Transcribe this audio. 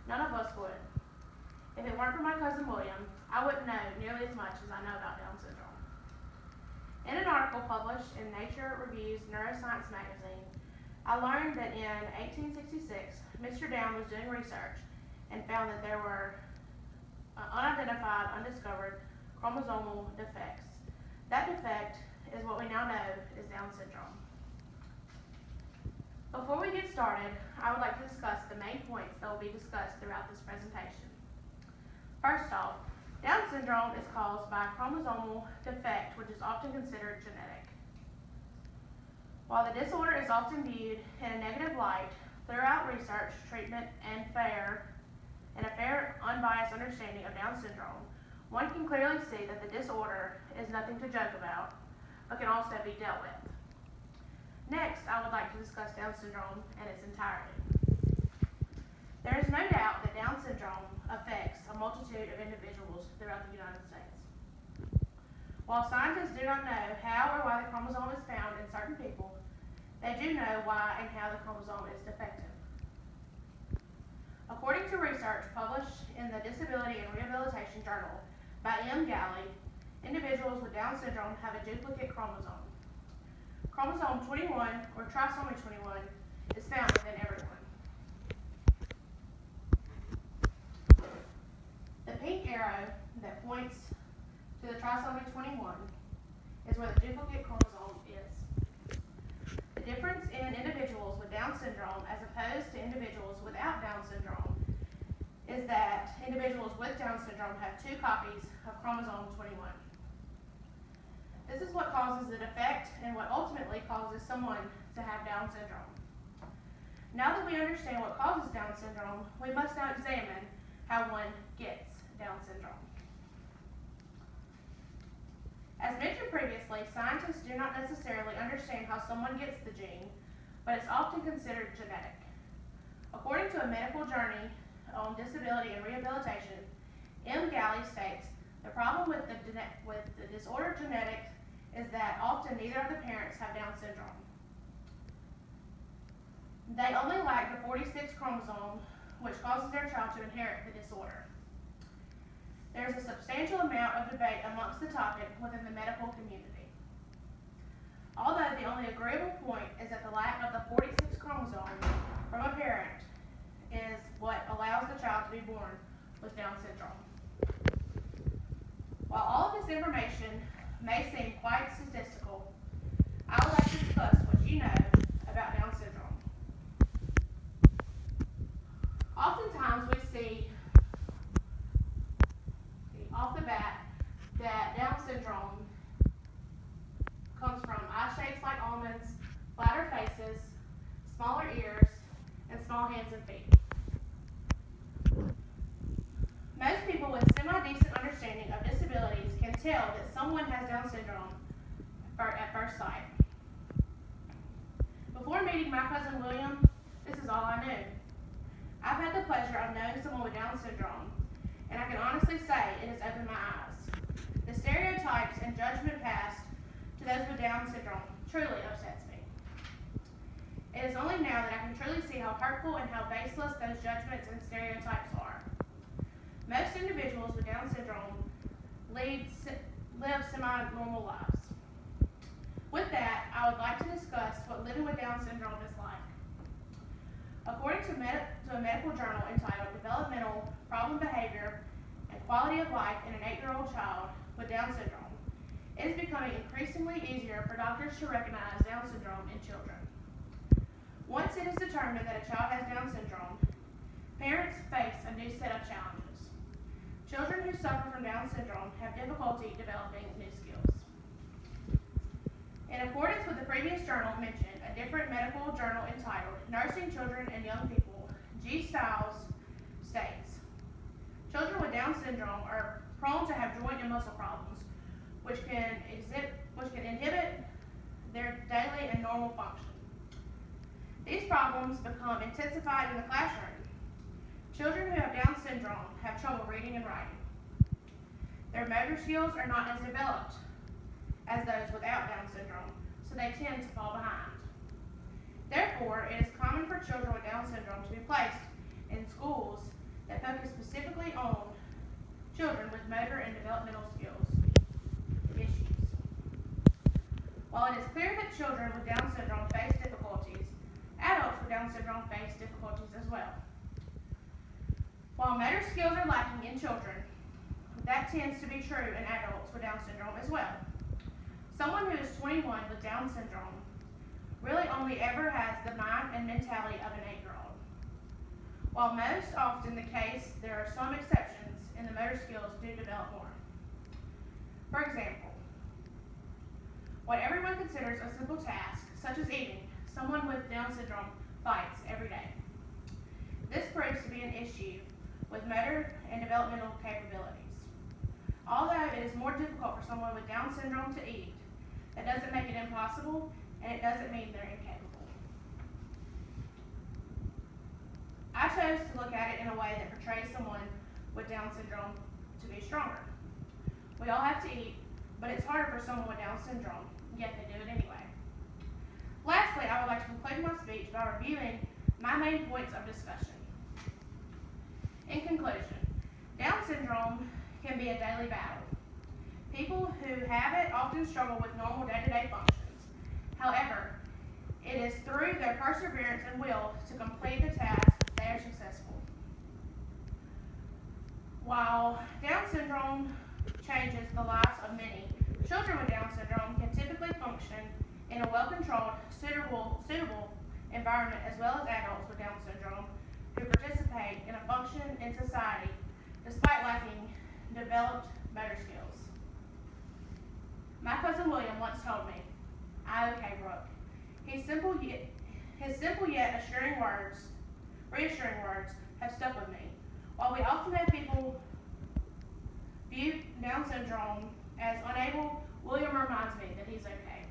None of us would. If it weren't for my cousin William, I wouldn't know nearly as much as I know about Down syndrome. In an article published in Nature Reviews Neuroscience magazine, I learned that in 1866, Mr. Down was doing research and found that there were unidentified, undiscovered chromosomal defects. That defect is what we now know is Down syndrome. Before we get started, I would like to discuss the main points that will be discussed throughout this presentation. First off, Down syndrome is caused by a chromosomal defect which is often considered genetic. While the disorder is often viewed in a negative light, throughout research, treatment, and a fair, unbiased understanding of Down syndrome, one can clearly see that the disorder is nothing to joke about, but can also be dealt with. Next, I would like to discuss Down syndrome in its entirety. There is no doubt that Down syndrome affects a multitude of individuals throughout the United States. While scientists do not know how or why the chromosome is found in certain people, they do know why and how the chromosome is defective. According to research published in the Disability and Rehabilitation Journal by M. Galley, individuals with Down syndrome have a duplicate chromosome. Chromosome 21, or trisomy 21, is found within everyone. The pink arrow that points to the trisomy 21 is where the duplicate chromosome is. The difference in individuals with Down syndrome as opposed to individuals without Down syndrome is that individuals with Down syndrome have 2 copies of chromosome 21. This is what causes the defect and what ultimately causes someone to have Down syndrome. Now that we understand what causes Down syndrome, we must now examine how one gets Down syndrome. As mentioned previously, scientists do not necessarily understand how someone gets the gene, but it's often considered genetic. According to a medical journey on disability and rehabilitation, M. Galley states, the problem with the disorder genetic is that often neither of the parents have Down syndrome. They only lack the 46 chromosome, which causes their child to inherit the disorder. There is a substantial amount of debate amongst the topic within the medical community. Although the only agreeable point is that the lack of the 46 chromosome from a parent is what allows the child to be born with Down syndrome. While all of this information may seem quite statistical, I would like to discuss what you know about Down syndrome. Oftentimes we see off the bat that Down syndrome comes from eye shapes like almonds, flatter faces, smaller ears, and small hands and feet. Most people with semi-decent understanding of disabilities can tell that someone has Down syndrome at first sight. Before meeting my cousin William, this is all I knew. I've had the pleasure of knowing someone with Down syndrome, and I can honestly say it has opened my eyes. The stereotypes and judgment passed to those with Down syndrome truly upsets me. It is only now that I can truly see how hurtful and how baseless those judgments and stereotypes are. Most individuals with Down syndrome live semi-normal lives. With that, I would like to discuss what living with Down syndrome is like. According to a medical journal entitled Developmental Problem Behavior and Quality of Life in an 8-year-old Child with Down syndrome, it is becoming increasingly easier for doctors to recognize Down syndrome in children. Once it is determined that a child has Down syndrome, parents face a new set of challenges. Children who suffer from Down syndrome have difficulty developing new skills. In accordance with the previous journal mentioned, a different medical journal entitled Nursing Children and Young People, G. Stiles states, children with Down syndrome are prone to have joint and muscle problems, which can inhibit their daily and normal function. These problems become intensified in the classroom. Children who have Down syndrome have trouble reading and writing. Their motor skills are not as developed as those without Down syndrome, so they tend to fall behind. Therefore, it is common for children with Down syndrome to be placed in schools that focus specifically on children with motor and developmental skills issues. While it is clear that children with Down syndrome face difficulties, adults with Down syndrome face difficulties as well. While motor skills are lacking in children, that tends to be true in adults with Down syndrome as well. Someone who is 21 with Down syndrome really only ever has the mind and mentality of an 8-year-old. While most often the case, there are some exceptions and the motor skills do develop more. For example, what everyone considers a simple task, such as eating, someone with Down syndrome fights every day. This proves to be an issue with motor and developmental capabilities. Although it is more difficult for someone with Down syndrome to eat, that doesn't make it impossible, and it doesn't mean they're incapable. I chose to look at it in a way that portrays someone with Down syndrome to be stronger. We all have to eat, but it's harder for someone with Down syndrome, yet they do it anyway. Lastly, I would like to conclude my speech by reviewing my main points of discussion. In conclusion, Down syndrome can be a daily battle. People who have it often struggle with normal day-to-day functions. However, it is through their perseverance and will to complete the task they are successful. While Down syndrome changes the lives of many, children with Down syndrome can typically function in a well-controlled, suitable environment, as well as adults with Down syndrome who participate in a function in society despite lacking developed motor skills. My cousin William once told me, "I okay, Brooke." His simple yet reassuring words have stuck with me. While we often have people view Down syndrome as unable, William reminds me that he's okay.